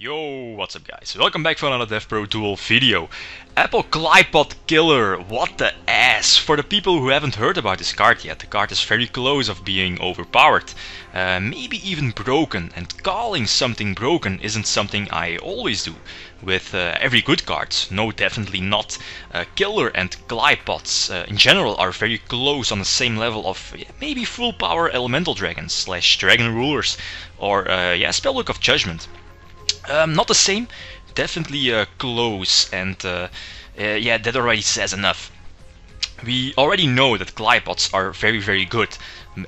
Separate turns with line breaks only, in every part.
Yo, what's up guys? Welcome back for another DevPro Duel video. Apoqliphoth killer, what the ass! For the people who haven't heard about this card yet, the card is very close of being overpowered. Maybe even broken, and calling something broken isn't something I always do with every good card. No, definitely not. Killer and Qliphoths in general are very close on the same level of maybe full power elemental dragons slash dragon rulers or Spellbook of Judgment. Not the same, definitely close, and yeah, that already says enough. We already know that Qliphoths are very good,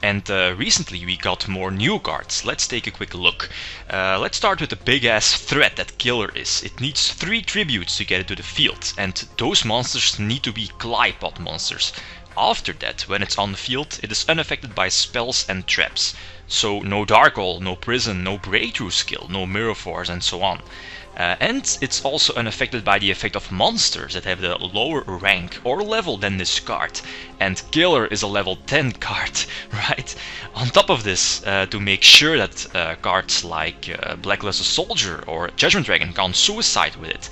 and recently we got more new cards. Let's take a quick look. Let's start with the big ass threat that killer is. It needs 3 tributes to get it to the field, and those monsters need to be Qliphoth monsters. After that, when it's on the field, it is unaffected by spells and traps. So no Dark Hole, no Prison, no Breakthrough skill, no Mirror Force, and so on. And it's also unaffected by the effect of monsters that have the lower rank or level than this card. And Killer is a level 10 card, right? On top of this, to make sure that cards like Blacklisted Soldier or Judgment Dragon can't suicide with it,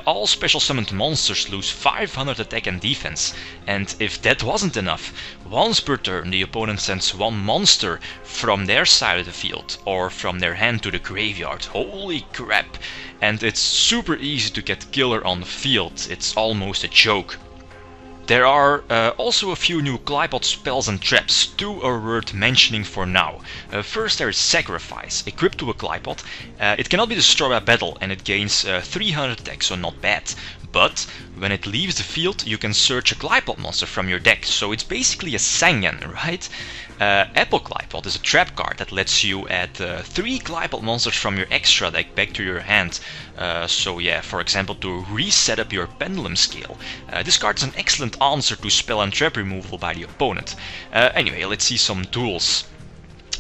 all special summoned monsters lose 500 attack and defense. And if that wasn't enough, once per turn the opponent sends one monster from their side of the field or from their hand to the graveyard. Holy crap! And it's super easy to get killer on the field, it's almost a joke. There are also a few new Qliphoth spells and traps. 2 are worth mentioning for now. First there is Sacrifice, equipped to a Qliphoth. It cannot be destroyed by battle and it gains 300 attack, so not bad. But when it leaves the field, you can search a Qliphoth monster from your deck, so it's basically a Sangan, right? Apoqliphoth is a trap card that lets you add 3 Qliphoth monsters from your extra deck back to your hand. So yeah, for example, to reset up your pendulum scale. This card is an excellent answer to spell and trap removal by the opponent. Anyway, let's see some duels.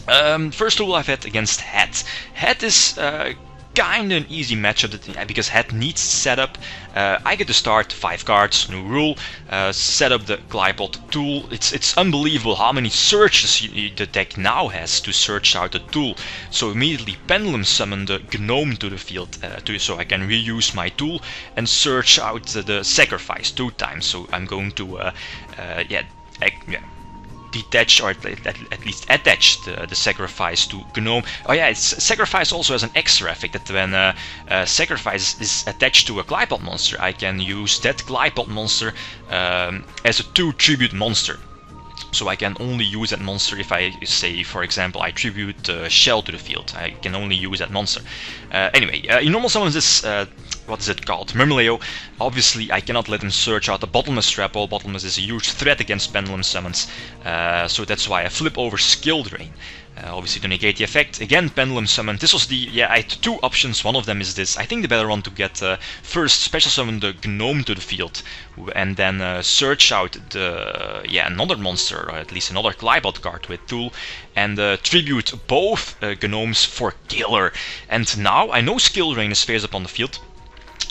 First duel I've had against Het. Het is kinda an easy matchup because Het needs setup. I get to start 5 cards, new rule, set up the Qliphoth tool. It's unbelievable how many searches the deck now has to search out the tool. So immediately pendulum summon the gnome to the field so I can reuse my tool and search out the sacrifice 2 times. So I'm going to detach or at least attach the sacrifice to gnome. Oh yeah, sacrifice also has an extra effect that when sacrifice is attached to a Qliphoth monster, I can use that Qliphoth monster as a 2 tribute monster. So I can only use that monster if I say, for example, I tribute Shell to the field. I can only use that monster. Anyway, in normal summons this, what is it called? Murmileo. Obviously, I cannot let him search out the Bottomless Trap. Bottomless is a huge threat against pendulum summons. So that's why I flip over Skill Drain. Obviously to negate the effect. Again, pendulum summon. This was I had 2 options. One of them is this. I think the better one to get first special summon the gnome to the field and then search out another monster or at least another Qliphoth card with tool and tribute both gnomes for killer. And now I know Skill Drain is face up on the field.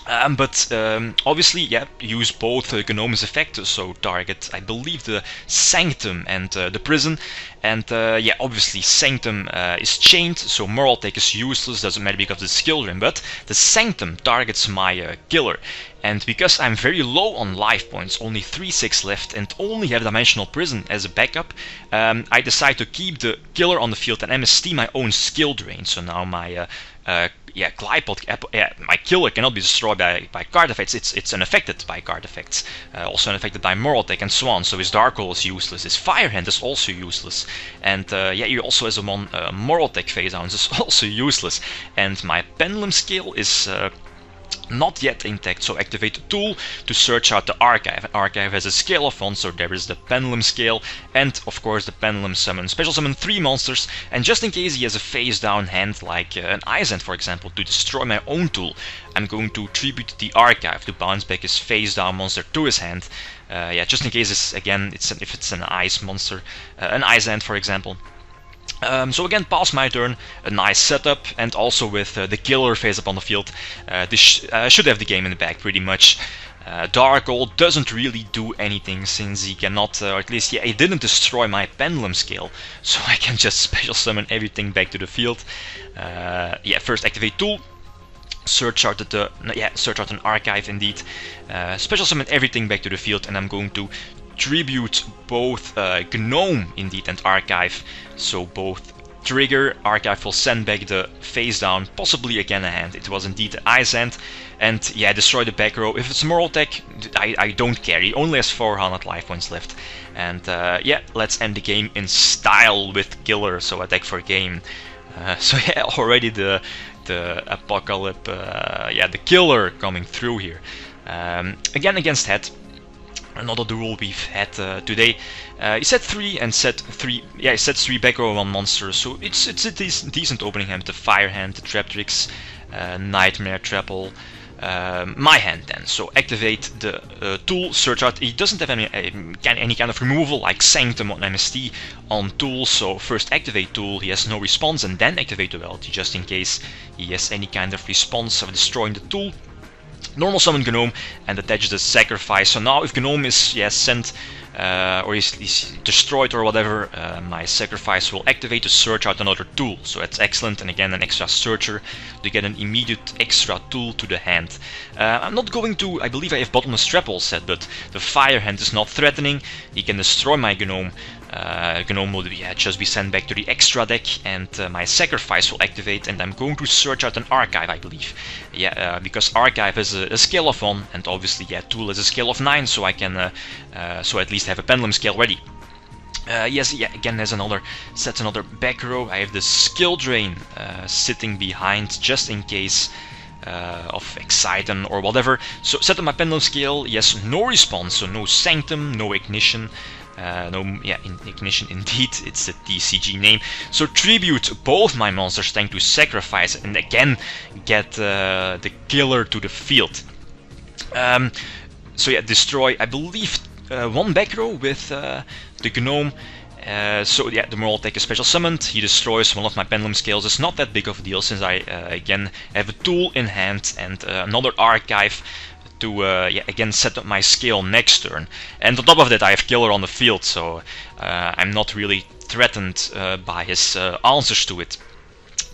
Obviously, yeah, use both Gnome's effect, so target, I believe, the Sanctum and the Prison. And yeah, obviously Sanctum is chained, so Moral Take is useless, doesn't matter because of the skill drain, but the Sanctum targets my killer. And because I'm very low on life points, only 3/6 left, and only have Dimensional Prison as a backup, I decide to keep the killer on the field and MST my own skill drain. So now my Qliphoth, my killer cannot be destroyed by card effects. It's unaffected by card effects, also unaffected by Moral Tech and so on. So his Dark Hole is useless, his Fire Hand is also useless, and yeah, he also has a one Moral Tech phase down, is also useless. And my Pendulum Scale is not yet intact, so activate the tool to search out the archive. Archive has a scale of 1, so there is the pendulum scale and of course the pendulum summon. Special summon 3 monsters, and just in case he has a face down hand like an Ice Hand for example, to destroy my own tool, I'm going to tribute the archive to bounce back his face down monster to his hand. Yeah, just in case it's, again, if it's an ice monster, an Ice Hand for example. So again, pass my turn, a nice setup, and also with the killer face up on the field, this should have the game in the bag pretty much. Dark Hole doesn't really do anything since he cannot, or at least, yeah, he didn't destroy my pendulum scale, so I can just special summon everything back to the field. Yeah, first activate tool. search out an archive indeed, special summon everything back to the field, and I'm going to tribute both Gnome indeed and archive, so both trigger, archive will send back the face down, possibly again a hand. It was indeed the ice hand, and yeah, destroy the back row. If it's moral tech, I don't care, he only has 400 life points left. And yeah, let's end the game in style with killer, so attack for game. So yeah, already the Apoqliphoth, yeah, the killer coming through here. Again against Het, another duel we've had today. He set 3 and set 3. Yeah, he sets 3 back row 1 monster, so it's a decent opening hand. The fire hand, the trap tricks, nightmare trapple. My hand then, so activate the tool, search out. He doesn't have any kind of removal like Sanctum on MST on tool, so first activate tool, he has no response, and then activate duality just in case he has any kind of response of destroying the tool. Normal summon Gnome and attach the sacrifice. So now if Gnome is sent or is destroyed or whatever, my sacrifice will activate to search out another tool. So that's excellent, and again an extra searcher to get an immediate extra tool to the hand. I'm not going to, I believe I have bottomless trap all set, but the fire hand is not threatening. He can destroy my Gnome. Gnome will just be sent back to the extra deck, and my sacrifice will activate, and I'm going to search out an archive, I believe. Yeah, because archive is a scale of 1, and obviously tool is a scale of 9, so I can so at least have a pendulum scale ready. Yes, yeah, again there's sets another back row. I have the skill drain sitting behind just in case of Exciton or whatever. So set up my pendulum scale. Yes, no response, so no Sanctum, no ignition. Ignition indeed, it's the TCG name. So tribute both my monsters thanks to sacrifice, and again get the killer to the field. So yeah, destroy, I believe, 1 back row with the Gnome. So yeah, the moral tech is special summoned. He destroys one of my pendulum scales. It's not that big of a deal since I again have a tool in hand and another archive to again set up my scale next turn. And on top of that I have killer on the field, so I'm not really threatened by his answers to it.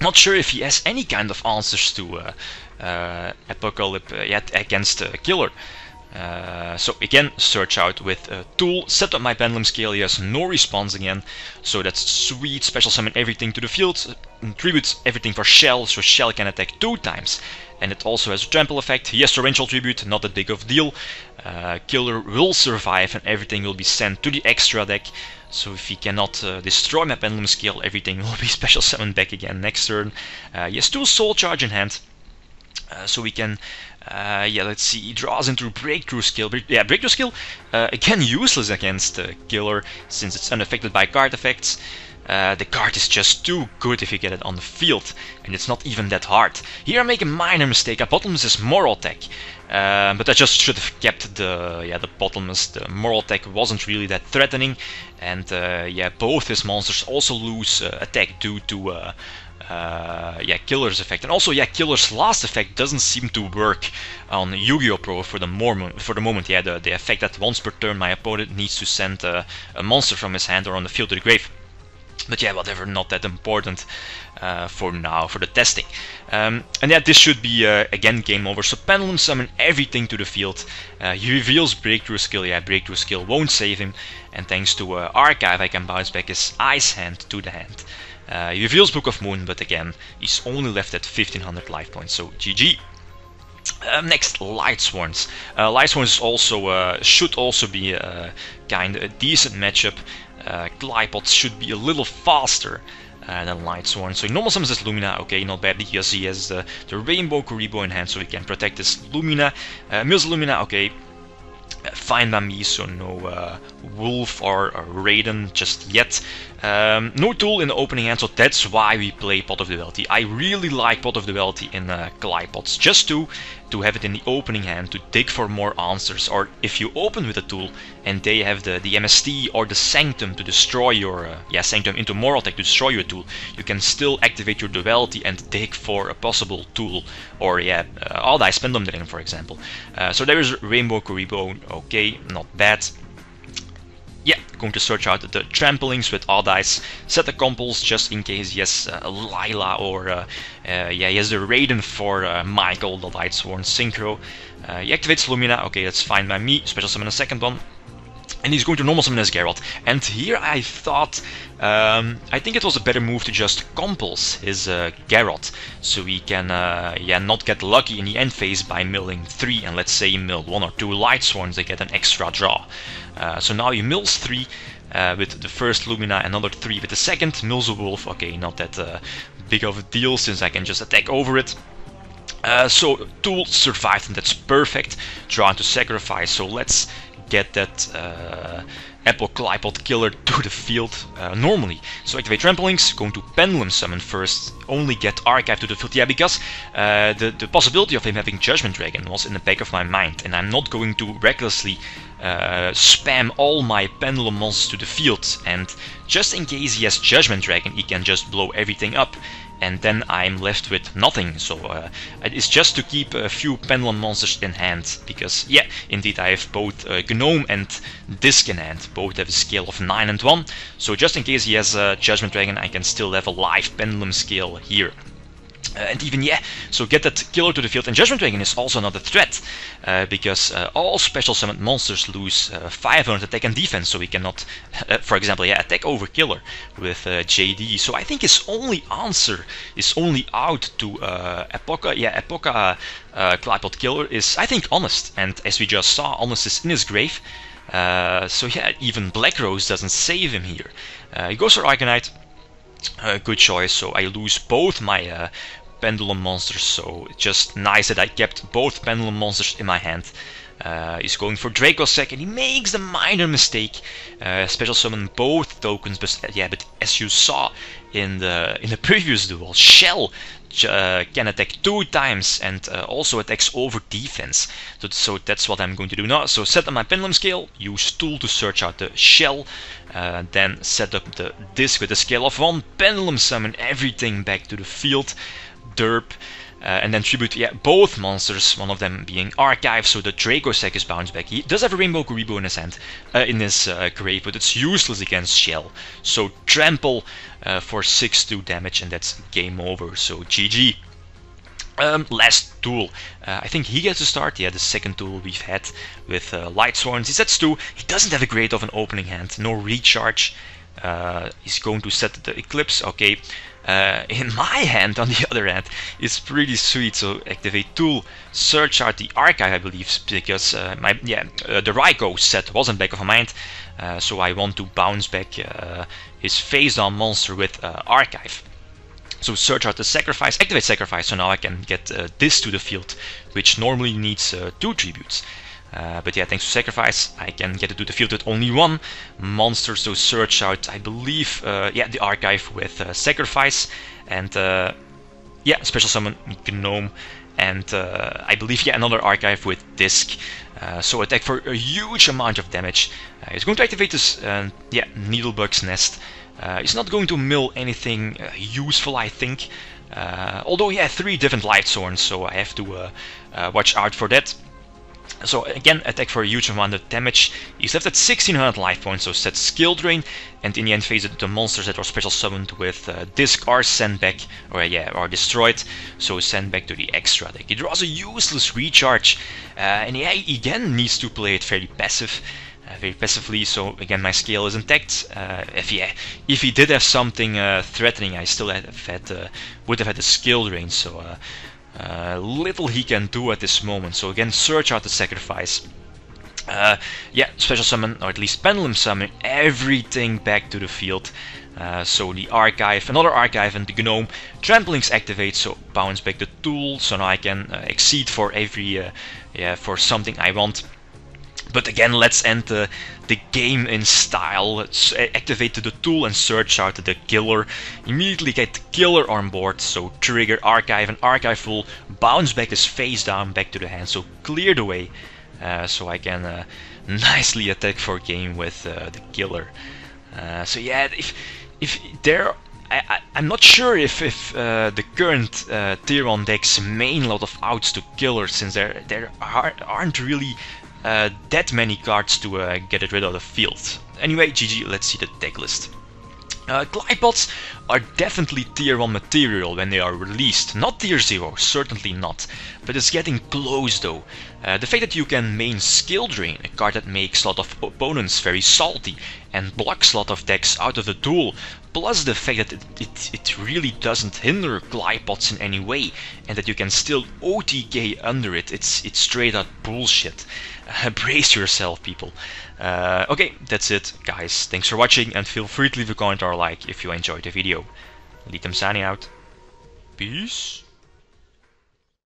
Not sure if he has any kind of answers to Apoqliphoth yet against killer. So again, search out with a tool, set up my pendulum scale. He has no response again, so that's sweet. Special summon everything to the field, tribute everything for Shell, so Shell can attack 2 times. And it also has a trample effect. He has torrential tribute, not that big of a deal. Killer will survive and everything will be sent to the extra deck. So if he cannot destroy my pendulum scale, everything will be special summoned back again next turn. He has 2 soul charge in hand. So we can, let's see, he draws into breakthrough skill. Breakthrough skill, again useless against killer since it's unaffected by card effects. The card is just too good if you get it on the field, and it's not even that hard. Here I make a minor mistake. I bottomless his moral tech, but I just should have kept the bottomless. The moral tech wasn't really that threatening, and both his monsters also lose attack due to killer's effect. And also killer's last effect doesn't seem to work on YgoPro for the moment. The effect that once per turn my opponent needs to send a monster from his hand or on the field to the grave. But yeah, whatever, not that important for now, for the testing. And yeah, this should be again game over. So pendulum summon everything to the field. He reveals breakthrough skill. Yeah, breakthrough skill won't save him. And thanks to archive, I can bounce back his ice hand to the hand. He reveals Book of Moon, but again, he's only left at 1500 life points, so GG. Next, Lightsworns. Lightsworns also should also be kind of a decent matchup. Qliphoth should be a little faster than Lightsworn. So he normal summons his Lumina, okay, not bad because he has the Rainbow Kuriboh in hand, so he can protect his Lumina. Mills Lumina, okay, fine by me, so no Wolf or Raiden just yet. No tool in the opening hand, so that's why we play Pot of Duality. I really like Pot of Duality in Qliphoths, just to have it in the opening hand, to dig for more answers. Or if you open with a tool and they have the MST or the Sanctum to destroy your Sanctum into Moral Tech to destroy your tool, you can still activate your Duality and dig for a possible tool, or All Die Spendum Drain, for example. So there is Rainbow Kuriboh, okay, not bad. yeah, going to search out the tramplings with odd eyes, set the compulse just in case he has Lila or yeah, he has the Raiden for Michael the Lightsworn Synchro. He activates Lumina, okay, that's fine by me, special summon a second one. And he's going to normal summon as Geralt. And here I thought, I think it was a better move to just compulse his Geralt, so he can yeah, not get lucky in the end phase by milling 3, and let's say mill 1 or 2 Lightsworns, they get an extra draw. So now he mills 3 with the first Lumina, another 3 with the second, mills a wolf, okay, not that big of a deal since I can just attack over it. So Duel survived and that's perfect, draw into sacrifice, so let's get that Apoqliphoth killer to the field normally. So activate Tramplings, going to Pendulum Summon first, only get Archive to the field. Yeah, because the possibility of him having Judgment Dragon was in the back of my mind, and I'm not going to recklessly spam all my Pendulum monsters to the field, and just in case he has Judgment Dragon, he can just blow everything up. And then I'm left with nothing, so it's just to keep a few Pendulum monsters in hand, because yeah, indeed I have both Gnome and Disc in hand, both have a scale of 9 and 1, so just in case he has Judgment Dragon I can still have a live Pendulum scale here. And even yeah, so get that killer to the field, and Judgment Dragon is also another threat, because all special summoned monsters lose 500 attack and defense, so we cannot, for example, yeah, attack over killer with JD. So I think his only answer is only out to Apoqliphoth killer is, I think, Honest, and as we just saw, Honest is in his grave, so yeah, even Black Rose doesn't save him here. He goes for Arcanite. Good choice, so I lose both my Pendulum monsters, so it's just nice that I kept both Pendulum monsters in my hand. He's going for Dracossack and he makes the minor mistake, special summon both tokens, but yeah, but as you saw in the previous duel, Shell can attack 2 times and also attacks over defense. So that's what I'm going to do now. So set up my Pendulum scale, use Tool to search out the Shell, then set up the Disc with a scale of 1, Pendulum summon everything back to the field, derp, and then tribute, yeah, both monsters, one of them being Archive, so the Dracossack is bounced back. He does have a Rainbow Kuriboh in his hand, in his grave, but it's useless against Shell. So trample for 6-2 damage, and that's game over, so GG. Last duel, I think he gets to start, yeah, the second duel we've had with Lightsworn. He sets 2, he doesn't have a great of an opening hand, no recharge, he's going to set the Eclipse, okay. In my hand, on the other hand, it's pretty sweet, so activate Tool, search out the Archive, I believe, because the Raikou set wasn't back of my mind, so I want to bounce back his face down monster with Archive. So search out the Sacrifice, activate Sacrifice, so now I can get this to the field, which normally needs 2 tributes. But yeah, thanks to Sacrifice, I can get it to the field with only 1 monster, so search out, I believe, yeah, the Archive with Sacrifice, and yeah, special summon Gnome, and I believe, yeah, another Archive with Disc, so attack for a huge amount of damage. It's going to activate this, yeah, Needlebug's Nest. It's not going to mill anything useful, I think, although, yeah, 3 different Lightsworns, so I have to watch out for that. So again, attack for a huge amount of damage. He's left at 1600 life points, so set skill drain, and in the end phase the monsters that were special summoned with Disc are sent back, or yeah, are destroyed, so sent back to the extra deck. He draws a useless recharge, and yeah, he again needs to play it very passively, so again my scale is intact. If he did have something threatening, I still would have had a skill drain, so little he can do at this moment. So again, search out the Sacrifice. Yeah, special summon, or at least Pendulum summon everything back to the field. So the Archive, another Archive, and the Gnome. Tramplings activate, so bounce back the Tool, so now I can exceed for every, yeah, for something I want. But again, let's end the game in style. Let's activate the Tool and search out the killer. Immediately get the killer on board, so trigger Archive, and Archive will bounce back his face down back to the hand, so clear the way, so I can nicely attack for game with the killer. So yeah, if there, I'm not sure if the current tier 1 decks main a lot of outs to killer, since there aren't really that many cards to get it rid of the field. Anyway, GG, let's see the deck list. Qliphoths are definitely tier 1 material when they are released, not tier 0, certainly not, but it's getting close though. The fact that you can main Skill Drain, a card that makes a lot of opponents very salty and blocks a lot of decks out of the duel, plus the fact that it really doesn't hinder Qliphoths in any way, and that you can still OTK under it, it's straight up bullshit. Brace yourself, people. Okay, that's it, guys. Thanks for watching, and feel free to leave a comment or a like if you enjoyed the video. Litem signing out. Peace.